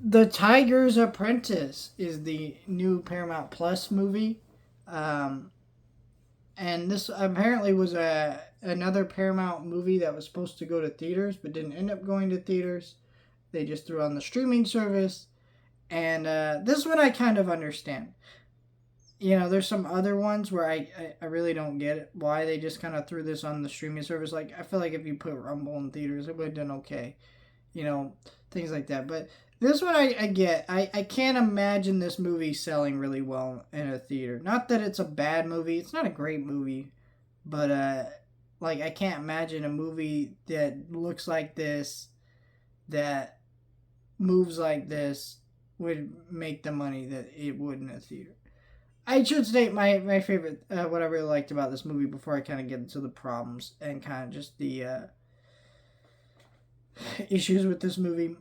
The Tiger's Apprentice is the new Paramount Plus movie. Um, and this apparently was another Paramount movie that was supposed to go to theaters but didn't end up going to theaters. They just threw on the streaming service. And this one I kind of understand. There's some other ones where I really don't get it. Why they just kind of threw this on the streaming service. Like, I feel like if you put Rumble in theaters, it would have done okay. You know, things like that. But this one I get. I can't imagine this movie selling really well in a theater. Not that it's a bad movie. It's not a great movie. But, like, I can't imagine a movie that looks like this, that moves like this, would make the money that it would in a theater. I should state my favorite, what I really liked about this movie before I kind of get into the problems and kind of just the issues with this movie.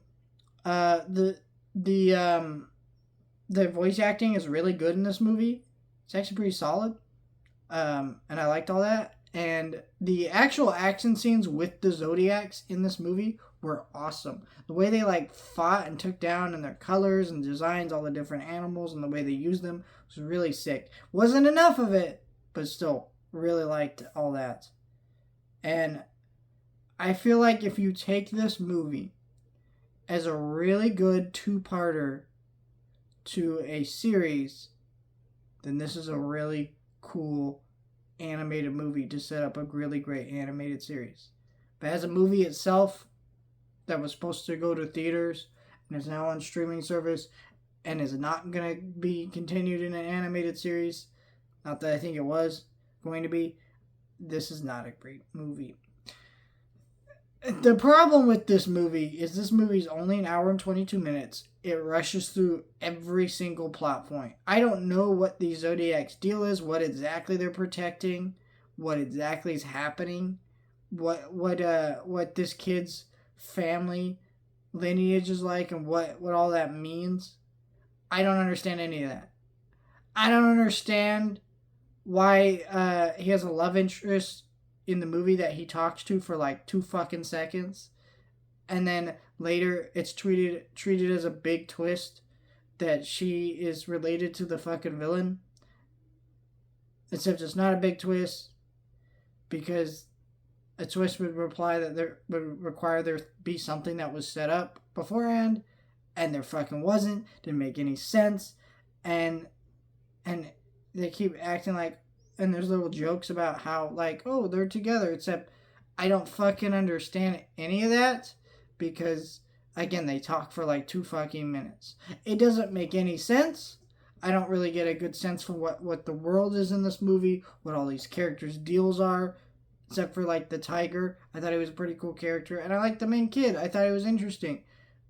Uh, the the the voice acting is really good in this movie. It's actually pretty solid, and I liked all that. And the actual action scenes with the Zodiacs in this movie were awesome. The way they like fought and took down, and their colors and designs, all the different animals, and the way they used them was really sick. Wasn't enough of it, but still really liked all that. And I feel like if you take this movie as a really good two-parter to a series, then this is a really cool animated movie to set up a really great animated series. But as a movie itself that was supposed to go to theaters and is now on streaming service and is not going to be continued in an animated series, not that I think it was going to be, this is not a great movie. The problem with this movie is this movie's only an hour and 22 minutes. It rushes through every single plot point. I don't know what the Zodiac's deal is, what exactly they're protecting, what exactly is happening, what this kid's family lineage is like, and what all that means. I don't understand any of that. I don't understand why he has a love interest in the movie that he talks to for like 2 fucking seconds, and then later it's treated as a big twist that she is related to the fucking villain. Except it's not a big twist, because a twist would imply that there would require there be something that was set up beforehand, and there fucking wasn't. Didn't make any sense, and they keep acting like, and there's little jokes about how, like, oh, they're together, except I don't fucking understand any of that, because again, they talk for like 2 fucking minutes. It doesn't make any sense. I don't really get a good sense for what the world is in this movie, what all these characters' deals are, except for like the tiger. I thought he was a pretty cool character, and I liked the main kid. I thought he was interesting.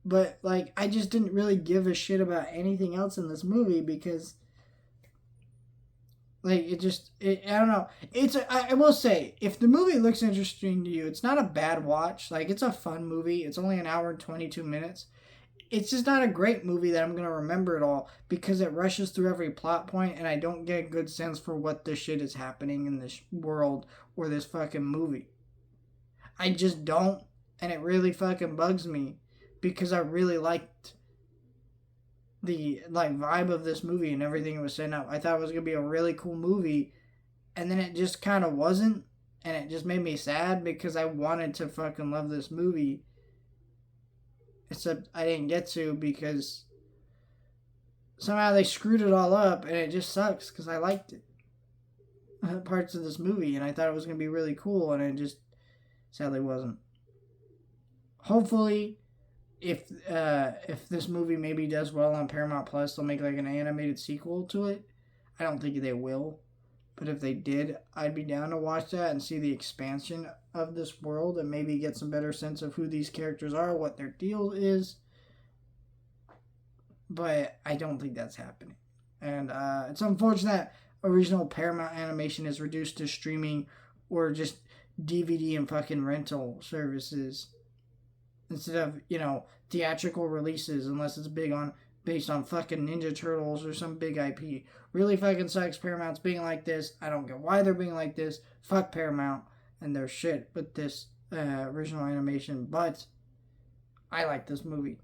But like, I just didn't really give a shit about anything else in this movie, because like, I don't know. I will say, if the movie looks interesting to you, it's not a bad watch. Like, it's a fun movie. It's only an hour and 22 minutes. It's just not a great movie that I'm going to remember it all, because it rushes through every plot point and I don't get a good sense for what the shit is happening in this world or this fucking movie. I just don't, and it really fucking bugs me, because I really liked the like vibe of this movie and everything it was setting up. I thought it was gonna be a really cool movie, and then it just kind of wasn't, and it just made me sad, because I wanted to fucking love this movie. Except I didn't get to, because somehow they screwed it all up, and it just sucks, because I liked it. Parts of this movie, and I thought it was gonna be really cool, and it just sadly wasn't. Hopefully, if this movie maybe does well on Paramount Plus, they'll make like an animated sequel to it. I don't think they will, but if they did, I'd be down to watch that and see the expansion of this world, and maybe get some better sense of who these characters are, what their deal is. But I don't think that's happening, and it's unfortunate original Paramount animation is reduced to streaming or just DVD and fucking rental services, instead of, theatrical releases, unless it's based on fucking Ninja Turtles or some big IP. Really fucking sucks Paramount's being like this. I don't get why they're being like this. Fuck Paramount and their shit with this original animation, but I like this movie.